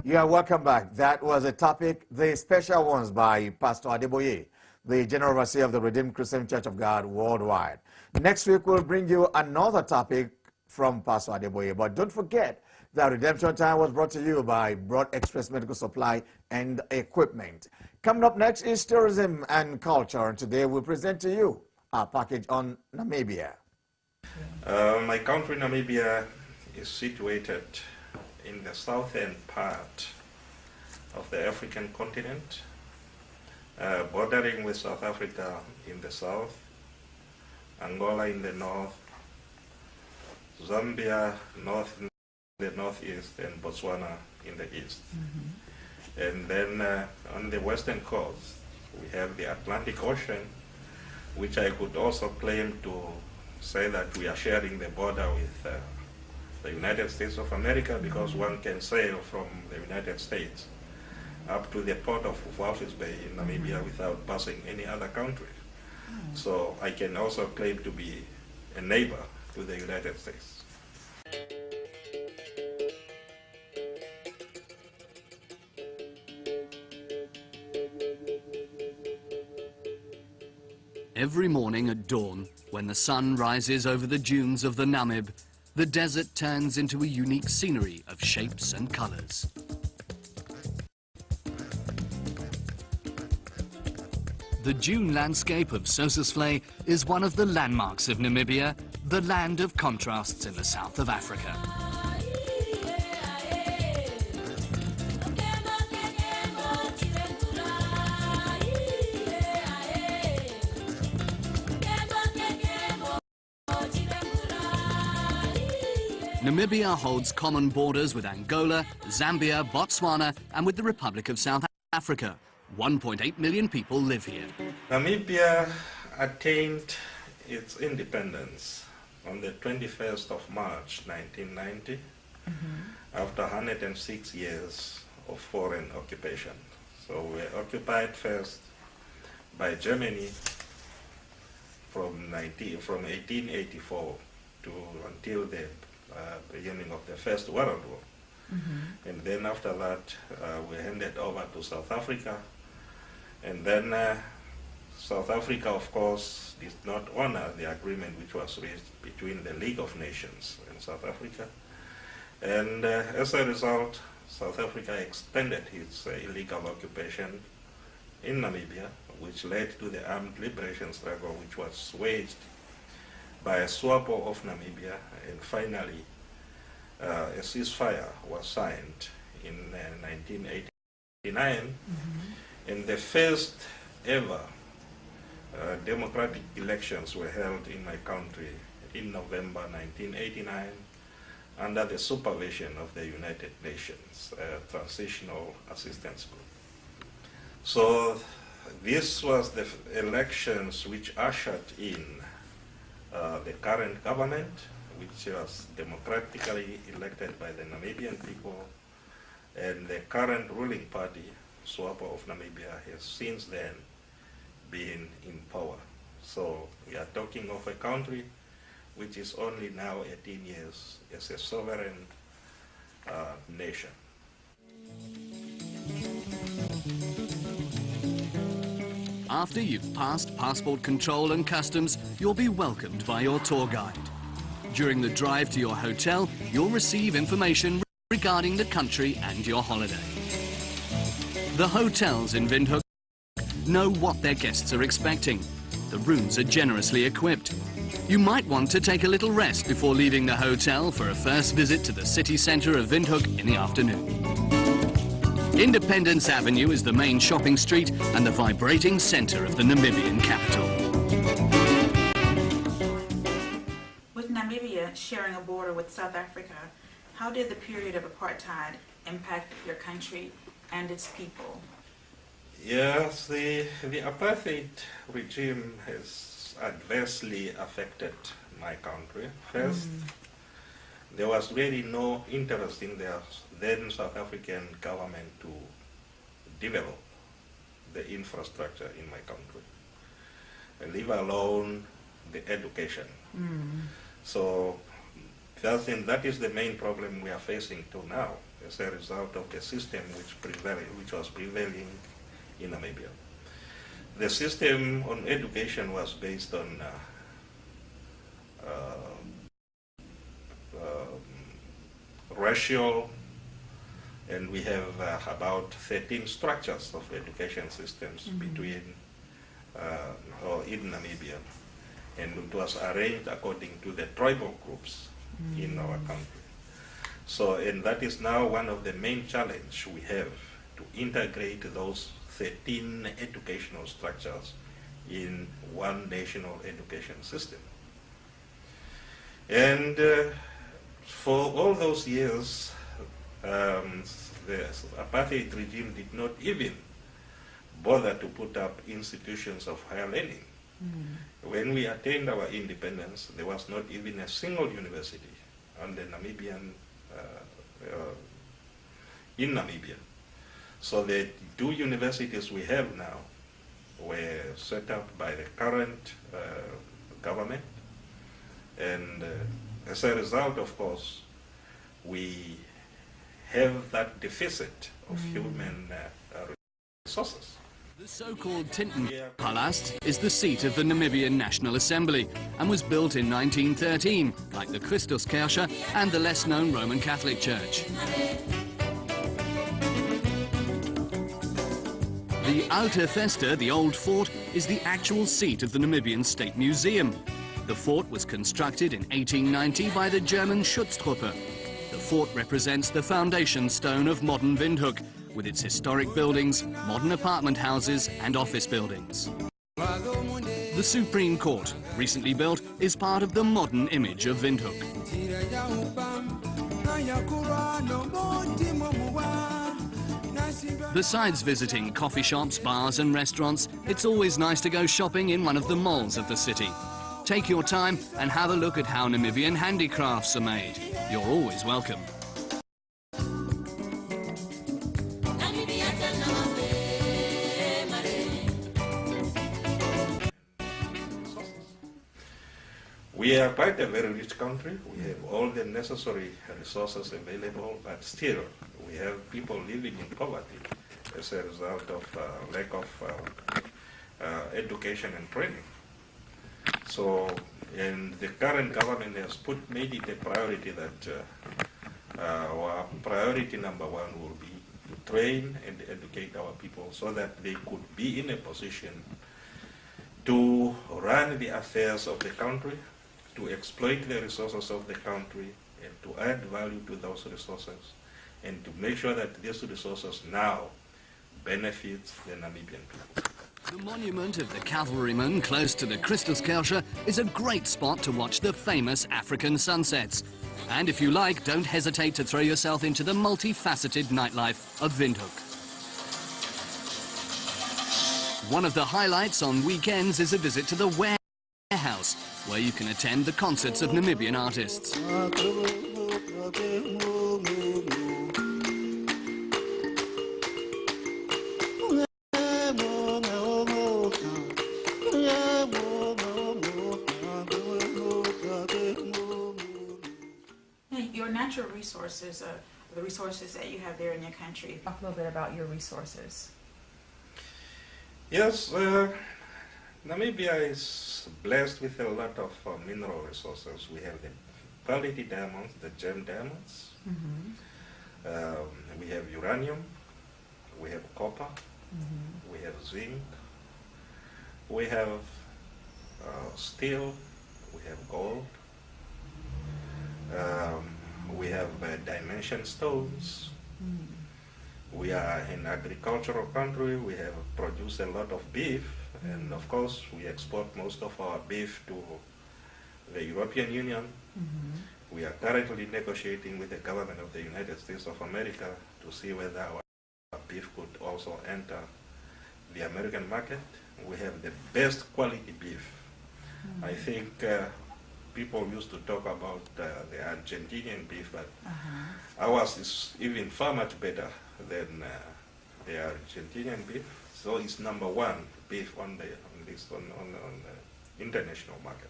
Yeah, welcome back. That was a topic, the special ones by Pastor Adeboye, the General Overseer of the Redeemed Christian Church of God worldwide. Next week, we'll bring you another topic from Pastor Adeboye. But don't forget that Redemption Time was brought to you by Broad Express Medical Supply and Equipment. Coming up next is tourism and culture. And today, we'll present to you our package on Namibia. My country, Namibia, is situated in the southern part of the African continent, bordering with South Africa in the south, Angola in the north, Zambia north in the northeast, and Botswana in the east. And then on the western coast, we have the Atlantic Ocean, which I could also claim to say that we are sharing the border with the United States of America, because one can sail from the United States up to the port of Walvis Bay in Namibia without passing any other country. So I can also claim to be a neighbor to the United States. Every morning at dawn, when the sun rises over the dunes of the Namib, the desert turns into a unique scenery of shapes and colours. The dune landscape of Sossusvlei is one of the landmarks of Namibia, the land of contrasts in the south of Africa. Namibia holds common borders with Angola, Zambia, Botswana, and with the Republic of South Africa. 1.8 million people live here. Namibia attained its independence on the 21st of March 1990, after 106 years of foreign occupation. So we were occupied first by Germany from 1884 to until the beginning of the First World War. And then after that, we handed over to South Africa. And then South Africa, of course, did not honor the agreement which was reached between the League of Nations and South Africa. And as a result, South Africa extended its illegal occupation in Namibia, which led to the armed liberation struggle, which was waged by a SWAPO of Namibia, and finally a ceasefire was signed in 1989, and the first ever democratic elections were held in my country in November 1989 under the supervision of the United Nations Transitional Assistance Group. So this was the elections which ushered in the current government, which was democratically elected by the Namibian people, and the current ruling party, SWAPO of Namibia, has since then been in power. So we are talking of a country which is only now 18 years as a sovereign nation. After you've passed passport control and customs, you'll be welcomed by your tour guide. During the drive to your hotel, you'll receive information regarding the country and your holiday. The hotels in Windhoek know what their guests are expecting. The rooms are generously equipped. You might want to take a little rest before leaving the hotel for a first visit to the city centre of Windhoek in the afternoon. Independence Avenue is the main shopping street and the vibrating centre of the Namibian capital. With Namibia sharing a border with South Africa, how did the period of apartheid impact your country and its people? Yes, the apartheid regime has adversely affected my country. First, there was really no interest in the then South African government to develop the infrastructure in my country, leave alone the education. So That is the main problem we are facing till now as a result of the system which was prevailing in Namibia. The system on education was based on racial, and we have about 13 structures of education systems between or in Namibia, and it was arranged according to the tribal groups in our country. So, and that is now one of the main challenges we have, to integrate those 13 educational structures in one national education system. And for all those years, the apartheid regime did not even bother to put up institutions of higher learning. When we attained our independence, there was not even a single university on the Namibian, in Namibia. So the 2 universities we have now were set up by the current government, and as a result, of course, we have that deficit of human resources. The so-called Tintin Palace is the seat of the Namibian National Assembly and was built in 1913, like the Christuskirche and the less-known Roman Catholic Church. The Alte Feste, the Old Fort, is the actual seat of the Namibian State Museum. The fort was constructed in 1890 by the German Schutztruppe. The fort represents the foundation stone of modern Windhoek, with its historic buildings, modern apartment houses and office buildings. The Supreme Court, recently built, is part of the modern image of Windhoek. Besides visiting coffee shops, bars and restaurants, it's always nice to go shopping in one of the malls of the city. Take your time and have a look at how Namibian handicrafts are made. You're always welcome. We are quite a very rich country. We have all the necessary resources available, but still we have people living in poverty as a result of lack of education and training. So, and the current government has made it a priority that our priority number 1 will be to train and educate our people so that they could be in a position to run the affairs of the country, to exploit the resources of the country, and to add value to those resources, and to make sure that these resources now benefit the Namibian people. The monument of the cavalryman close to the Christuskirche is a great spot to watch the famous African sunsets. And if you like, don't hesitate to throw yourself into the multifaceted nightlife of Windhoek. One of the highlights on weekends is a visit to the warehouse, where you can attend the concerts of Namibian artists. Your natural resources, the resources that you have there in your country. Talk a little bit about your resources. Yes, Namibia is blessed with a lot of mineral resources. We have the quality diamonds, the gem diamonds. We have uranium, we have copper, we have zinc, we have steel, we have gold, we have dimension stones. We are an agricultural country. We have produced a lot of beef, and of course we export most of our beef to the European Union. We are currently negotiating with the government of the United States of America to see whether our beef could also enter the American market. We have the best quality beef. I think people used to talk about the Argentinian beef, but ours is even far much better than the Argentinian beef. So it's #1 beef on the international market.